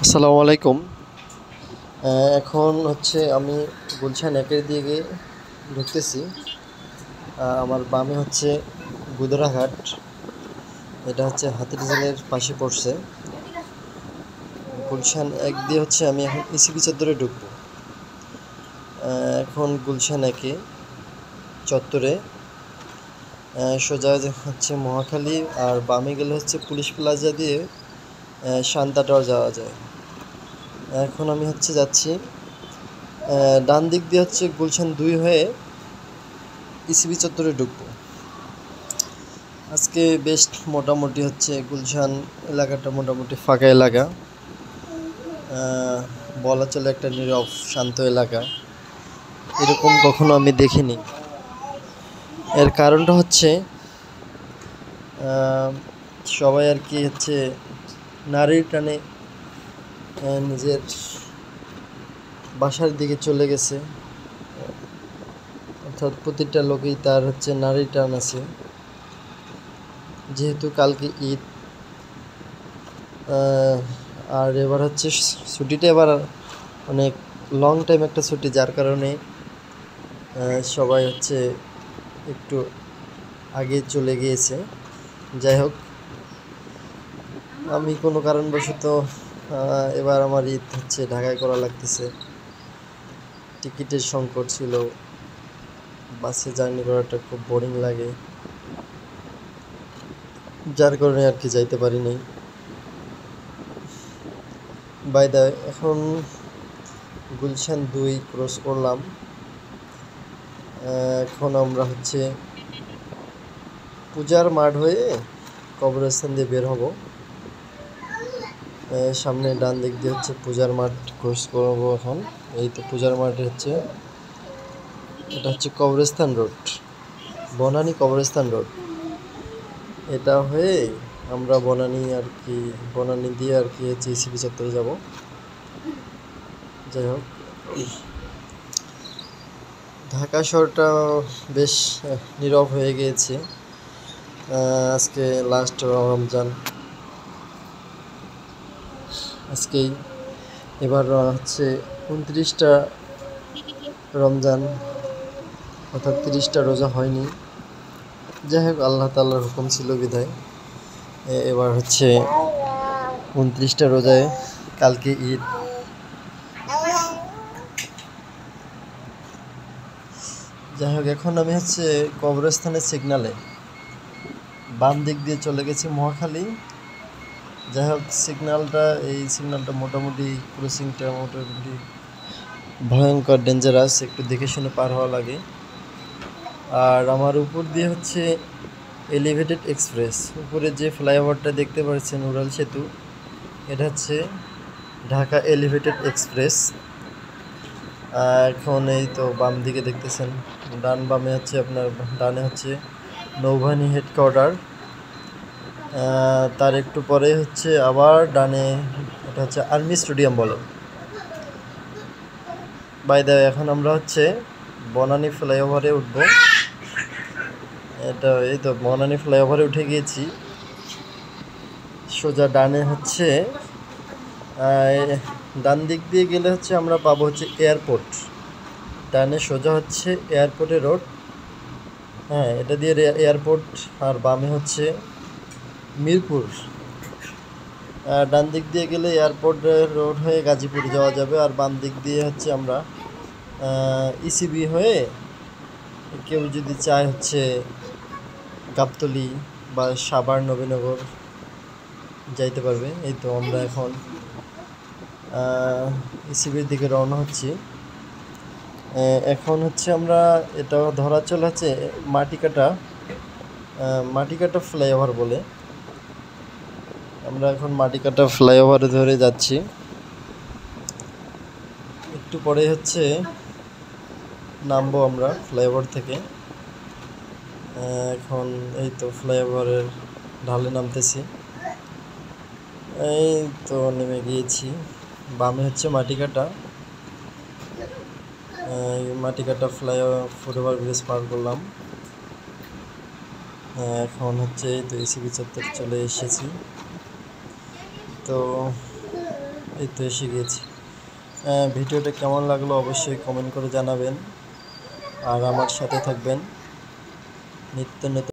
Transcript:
আসসালামু আলাইকুম। এখন হচ্ছে আমি গুলশান একের দিকে ঢুকতেছি। আমার বামে হচ্ছে গুদরাঘাট, এটা হচ্ছে হাতিরঝিলের পাশে পড়ছে। গুলশান এক দিয়ে হচ্ছে আমি এখন ইসিবি চত্বরে ঢুকবো। এখন গুলশান একে চত্বরে সোজা হচ্ছে মহাখালী, আর বামে গেলে হচ্ছে পুলিশ প্লাজা দিয়ে শান্তা টাওয়ার যাওয়া যায়। এখন আমি হচ্ছে যাচ্ছি ডান দিক দিয়ে হচ্ছে গুলশান 2 হয়ে ইসিবি চত্বরে ঢুকবো। আজকে বেশ মোটামুটি হচ্ছে গুলশান এলাকাটা মোটামুটি ফাঁকা এলাকা, বলা চলে একটা নীরব শান্ত এলাকা। এরকম কখনো আমি দেখিনি। এর কারণটা হচ্ছে সবাই আর কি হচ্ছে নারীর টানে নিজের বাসার দিকে চলে গেছে, অর্থাৎ প্রতিটা লোকেই তার হচ্ছে নারীর টান আছে। যেহেতু কালকে ঈদ, আর এবার হচ্ছে ছুটিটা এবার অনেক লং টাইম একটা ছুটি, যার কারণে সবাই হচ্ছে একটু আগে চলে গিয়েছে। যাই হোক, আমি কোনো কারণবশত এবার আমার ঈদ হচ্ছে ঢাকায় করা লাগতেছে। টিকিটের সংকট ছিল, বাসে জার্নি করাটা খুব বোরিং লাগে, যার কারণে আর কি যাইতে পারি নাই। বাই দ্য এখন গুলশান 2 ক্রস করলাম। এখন আমরা হচ্ছে পূজার মাঠ হয়ে কবরস্থান দিয়ে বের হব। সামনে ডান দিক দিয়ে হচ্ছে পূজার মাঠ ক্রস করবো এখন। এই তো পূজার মাঠে হচ্ছে, এটা হচ্ছে কবরস্থান রোড, বনানী কবরস্থান রোড। এটা হয়ে আমরা বনানী দিয়ে আর কি হচ্ছে ইসিবি চত্বরে যাব। যাই হোক, ঢাকা শহরটা বেশ নীরব হয়ে গিয়েছে। আজকে লাস্ট রমজান, আজকেই এবার হচ্ছে 29টা রমজান, অর্থাৎ 30টা রোজা হয়নি। যাই হোক, আল্লাহ তাআলার হুকুম ছিল বিধায় এবার হচ্ছে 29টা রোজায়, কালকে ঈদ। যাই হোক, এখন আমি হচ্ছে কবরস্থানের সিগনালে বাম দিক দিয়ে চলে গেছি মহাখালী। যাই হোক, এই সিগন্যালটা মোটামুটি ক্রসিংটা মোটামুটি ভয়ঙ্কর ডেঞ্জারাস, একটু দেখে শুনে পার হওয়া লাগে। আর আমার উপর দিয়ে হচ্ছে এলিভেটেড এক্সপ্রেস, উপরে যে ফ্লাইওভারটা দেখতে পাচ্ছেন উড়াল সেতু, এটা হচ্ছে ঢাকা এলিভেটেড এক্সপ্রেস। এখন এই তো বাম দিকে দেখতেছেন, বামে হচ্ছে আপনার ডানে হচ্ছে নৌবাহিনী হেডকোয়ার্টার, তার একটু পরে হচ্ছে আবার ডানে এটা হচ্ছে আর্মি স্টেডিয়াম বলে। বাই দ্য এখন আমরা হচ্ছে বনানী ফ্লাইওভারে উঠবো। এই তো বনানী ফ্লাইওভারে উঠে গিয়েছি। সোজা ডানে হচ্ছে ডান দিক দিয়ে গেলে হচ্ছে আমরা পাবো হচ্ছে এয়ারপোর্ট, ডানে সোজা হচ্ছে এয়ারপোর্টের রোড। হ্যাঁ, এটা দিয়ে এয়ারপোর্ট, আর বামে হচ্ছে মিরপুর। ডান দিক দিয়ে গেলে এয়ারপোর্ট রোড হয়ে গাজীপুর যাওয়া যাবে, আর বাম দিক দিয়ে হচ্ছে আমরা ইসিবি হয়ে কেউ যদি চায় হচ্ছে গাবতলী বা সাভার নবীনগর যাইতে পারবে। এই তো আমরা এখন ইসিবির দিকে রওনা হচ্ছি। এখন হচ্ছে আমরা এটা ধরা চলে হচ্ছে মাটিকাটা ফ্লাইওভার বলে। আমরা এখন মাটিকাটা ফ্লাইওভারে ধরে যাচ্ছি। একটু পরে হচ্ছে নামবো আমরা ফ্লাইওভার থেকে। এখন এই তো ফ্লাইওভারের ঢালে নামতেছি, এই তো নেমে গিয়েছি। বামে হচ্ছে মাটিকাটা ফুটওভার ব্রিজ পার করলাম। এখন হচ্ছে এই তো ইসিবি চত্বর চলে এসেছি। তো এই তো এসে গিয়েছি। ভিডিওটা কেমন লাগলো অবশ্যই কমেন্ট করে জানাবেন, আর আমার সাথে থাকবেন নিত্য নতুন